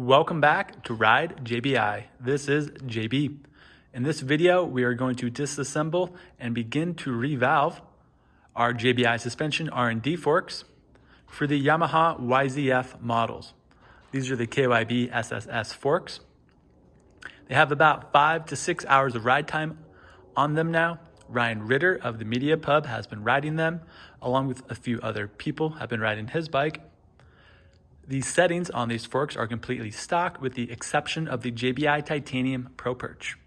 Welcome back to Ride JBI. This is JB. In this video, we are going to disassemble and begin to revalve our JBI Suspension R&D forks for the Yamaha YZ450 models. These are the KYB SSS forks. They have about 5 to 6 hours of ride time on them now. Ryan Ritter of the Media Pub has been riding them, along with a few other people have been riding his bike. These settings on these forks are completely stock with the exception of the JBI Titanium Pro Perch.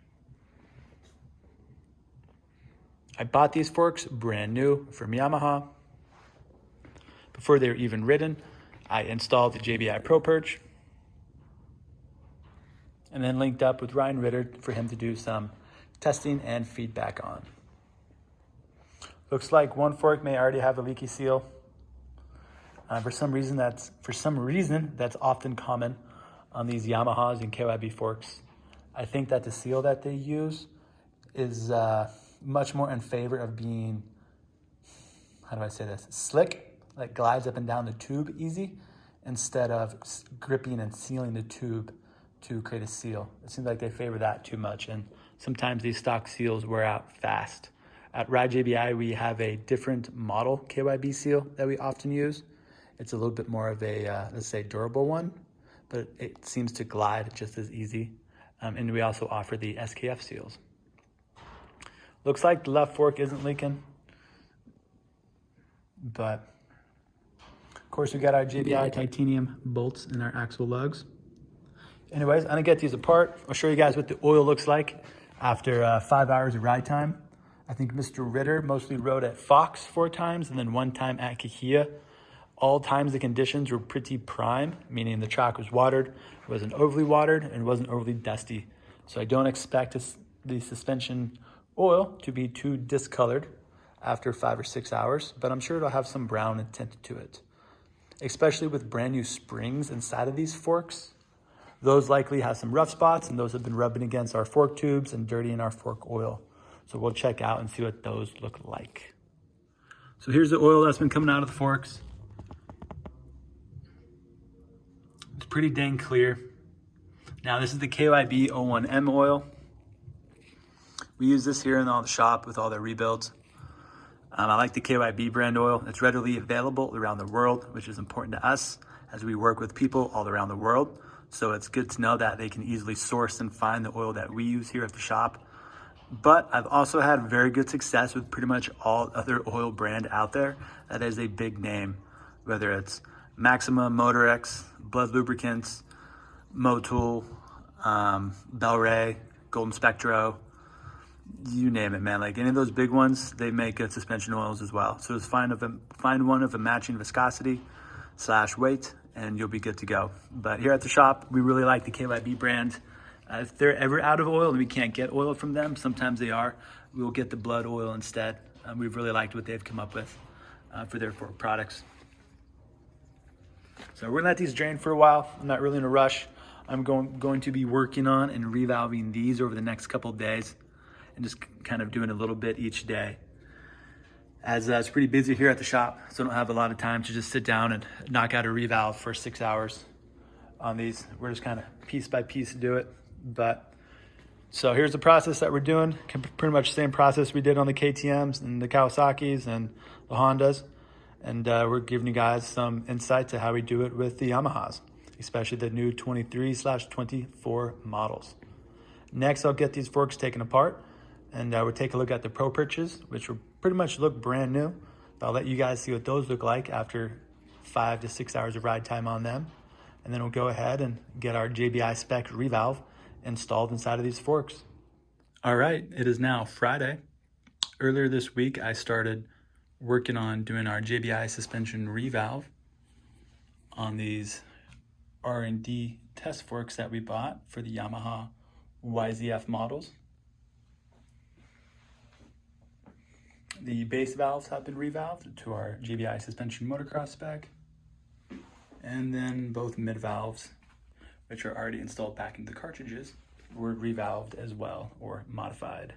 I bought these forks brand new from Yamaha. Before they were even ridden, I installed the JBI Pro Perch and then linked up with Ryan Ritter for him to do some testing and feedback on. Looks like one fork may already have a leaky seal. For some reason that's often common on these Yamahas and KYB forks. I think that the seal that they use is much more in favor of being, how do I say this, slick, like glides up and down the tube easy, instead of gripping and sealing the tube to create a seal. It seems like they favor that too much, and sometimes these stock seals wear out fast. At Ride JBI, we have a different model KYB seal that we often use. It's a little bit more of a, let's say, durable one, but it seems to glide just as easy. And we also offer the SKF seals. Looks like the left fork isn't leaking, but of course we got our JBI titanium bolts in our axle lugs. Anyways, I'm gonna get these apart. I'll show you guys what the oil looks like after 5 hours of ride time. I think Mr. Ritter mostly rode at Fox 4 times and then 1 time at Kahia. All times the conditions were pretty prime, meaning the track was watered, it wasn't overly watered, and it wasn't overly dusty. So I don't expect the suspension oil to be too discolored after 5 or 6 hours, but I'm sure it'll have some brown tint to it. Especially with brand new springs inside of these forks. Those likely have some rough spots, and those have been rubbing against our fork tubes and dirtying our fork oil. So we'll check out and see what those look like. So here's the oil that's been coming out of the forks. It's pretty dang clear. Now this is the KYB 01M oil. We use this here in the shop with all their rebuilds. I like the KYB brand oil. It's readily available around the world, which is important to us as we work with people all around the world. So it's good to know that they can easily source and find the oil that we use here at the shop. But I've also had very good success with pretty much all other oil brand out there that is a big name, whether it's Maxima, Motorex, Blood Lubricants, Motul, Bel-Ray, Golden Spectro, you name it, man. Like any of those big ones, they make good suspension oils as well. So just find one of a matching viscosity / weight, and you'll be good to go. But here at the shop, we really like the KYB brand. If they're ever out of oil and we can't get oil from them, sometimes they are, we will get the blood oil instead. We've really liked what they've come up with for their fork products. So we're gonna let these drain for a while. I'm not really in a rush. I'm going to be working on and revalving these over the next couple of days and just kind of doing a little bit each day. As it's pretty busy here at the shop, so I don't have a lot of time to just sit down and knock out a revalve for 6 hours on these. We're just kind of piece by piece do it. But so here's the process that we're doing. Pretty much the same process we did on the KTMs and the Kawasaki's and the Hondas. And we're giving you guys some insight to how we do it with the Yamahas, especially the new 23/24 models. Next, I'll get these forks taken apart and we'll take a look at the Pro Perches, which will pretty much look brand new. But I'll let you guys see what those look like after 5 to 6 hours of ride time on them. And then we'll go ahead and get our JBI Spec revalve installed inside of these forks. All right, it is now Friday. Earlier this week, I started working on doing our JBI suspension revalve on these R&D test forks that we bought for the Yamaha YZ450 models. The base valves have been revalved to our JBI Suspension Moto Spec, and then both mid valves, which are already installed back into the cartridges, were revalved as well, or modified.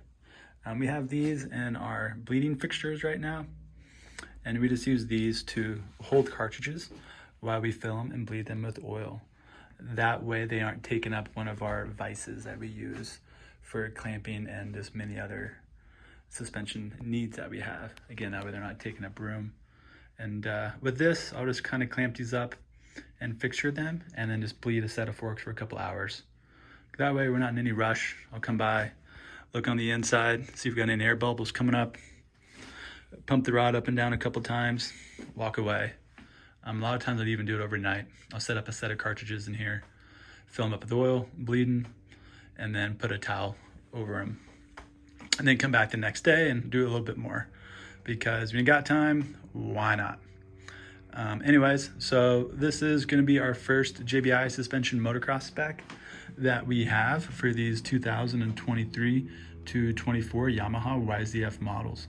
We have these in our bleeding fixtures right now, and we just use these to hold cartridges while we fill them and bleed them with oil. That way they aren't taking up one of our vices that we use for clamping and just many other suspension needs that we have. Again, that way they're not taking up room. And with this, I'll just kind of clamp these up and fixture them, and then just bleed a set of forks for a couple hours. That way we're not in any rush. I'll come by, look on the inside, see if we've got any air bubbles coming up, pump the rod up and down a couple times, walk away. A lot of times I'll even do it overnight. I'll set up a set of cartridges in here, fill them up with oil, bleeding, and then put a towel over them. And then come back the next day and do a little bit more, because when you got time, why not? Anyways, so this is going to be our first JBI Suspension Motocross Spec that we have for these 2023 to 24 Yamaha YZ450 models.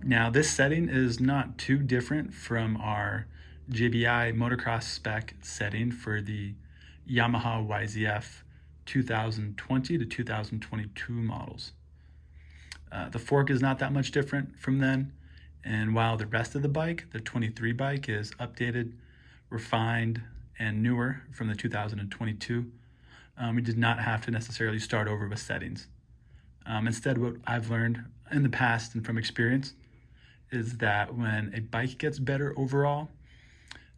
Now, this setting is not too different from our JBI Motocross Spec setting for the Yamaha YZ450 2020 to 2022 models. The fork is not that much different from then, and while the rest of the bike, the 23 bike, is updated, refined, and newer from the 2022, we did not have to necessarily start over with settings. Instead, what I've learned in the past and from experience is that when a bike gets better overall,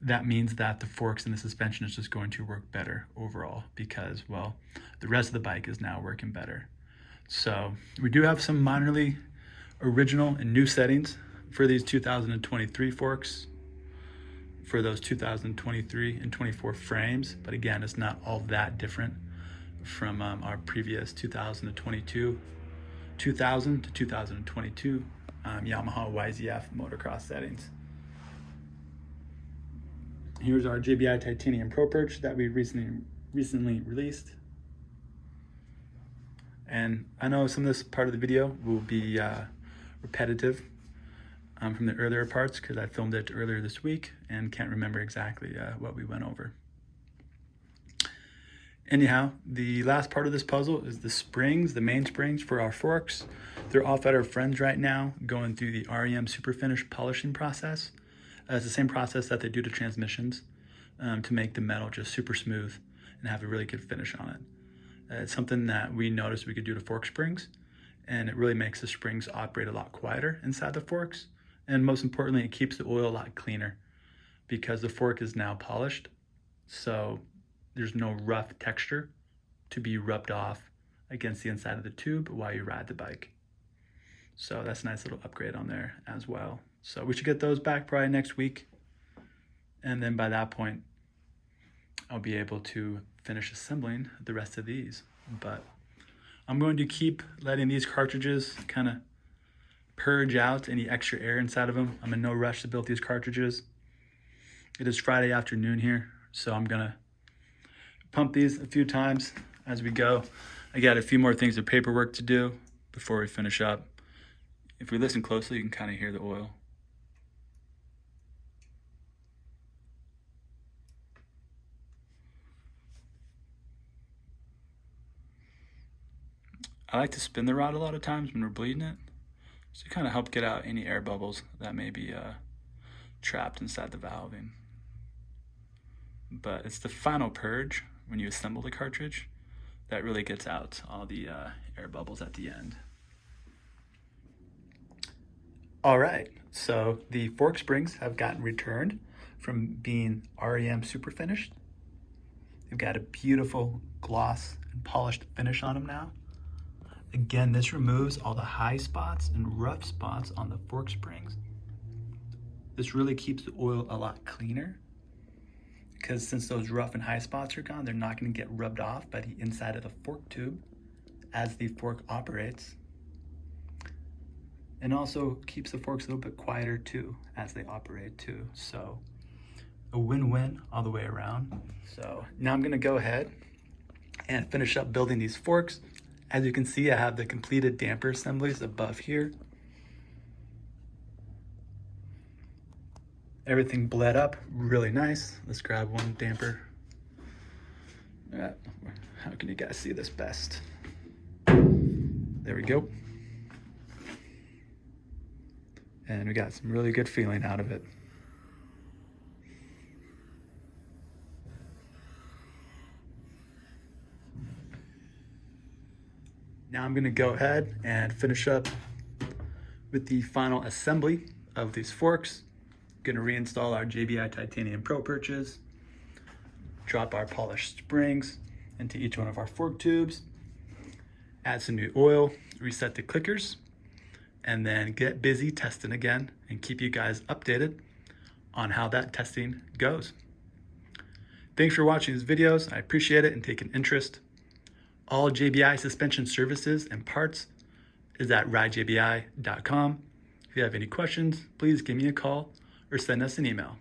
that means that the forks and the suspension is just going to work better overall, because, well, the rest of the bike is now working better. So we do have some minorly original and new settings for these 2023 forks, for those 2023 and 24 frames. But again, it's not all that different from our previous 2000 to 2022 Yamaha YZ450 motocross settings. Here's our JBI Titanium Pro Perch that we recently released. And I know some of this part of the video will be repetitive from the earlier parts, because I filmed it earlier this week and can't remember exactly what we went over. Anyhow, the last part of this puzzle is the springs, the main springs for our forks. They're off at our friends right now, going through the REM Superfinished polishing process. It's the same process that they do to transmissions, to make the metal just super smooth and have a really good finish on it. It's something that we noticed we could do to fork springs, and it really makes the springs operate a lot quieter inside the forks. And most importantly, it keeps the oil a lot cleaner, because the fork is now polished, so there's no rough texture to be rubbed off against the inside of the tube while you ride the bike. So that's a nice little upgrade on there as well. So we should get those back probably next week, and then by that point I'll be able to finish assembling the rest of these. But I'm going to keep letting these cartridges kind of purge out any extra air inside of them. I'm in no rush to build these cartridges. It is Friday afternoon here, so I'm gonna pump these a few times as we go. I got a few more things of paperwork to do before we finish up. If we listen closely, you can kind of hear the oil. I like to spin the rod a lot of times when we're bleeding it, to kind of help get out any air bubbles that may be trapped inside the valving. But it's the final purge when you assemble the cartridge that really gets out all the air bubbles at the end. All right, so the fork springs have gotten returned from being REM Superfinished. They've got a beautiful gloss and polished finish on them now. Again, this removes all the high spots and rough spots on the fork springs. This really keeps the oil a lot cleaner, because since those rough and high spots are gone, they're not going to get rubbed off by the inside of the fork tube as the fork operates. And also keeps the forks a little bit quieter too as they operate too. So a win-win all the way around. So now I'm going to go ahead and finish up building these forks. As you can see, I have the completed damper assemblies above here. Everything bled up really nice. Let's grab one damper. How can you guys see this best? There we go. And we got some really good feeling out of it. Now I'm gonna go ahead and finish up with the final assembly of these forks. Gonna reinstall our JBI titanium pro perches, drop our polished springs into each one of our fork tubes, add some new oil, reset the clickers, and then get busy testing again and keep you guys updated on how that testing goes. Thanks for watching these videos. I appreciate it and take an interest. All JBI suspension services and parts is at ridejbi.com. If you have any questions, please give me a call or send us an email.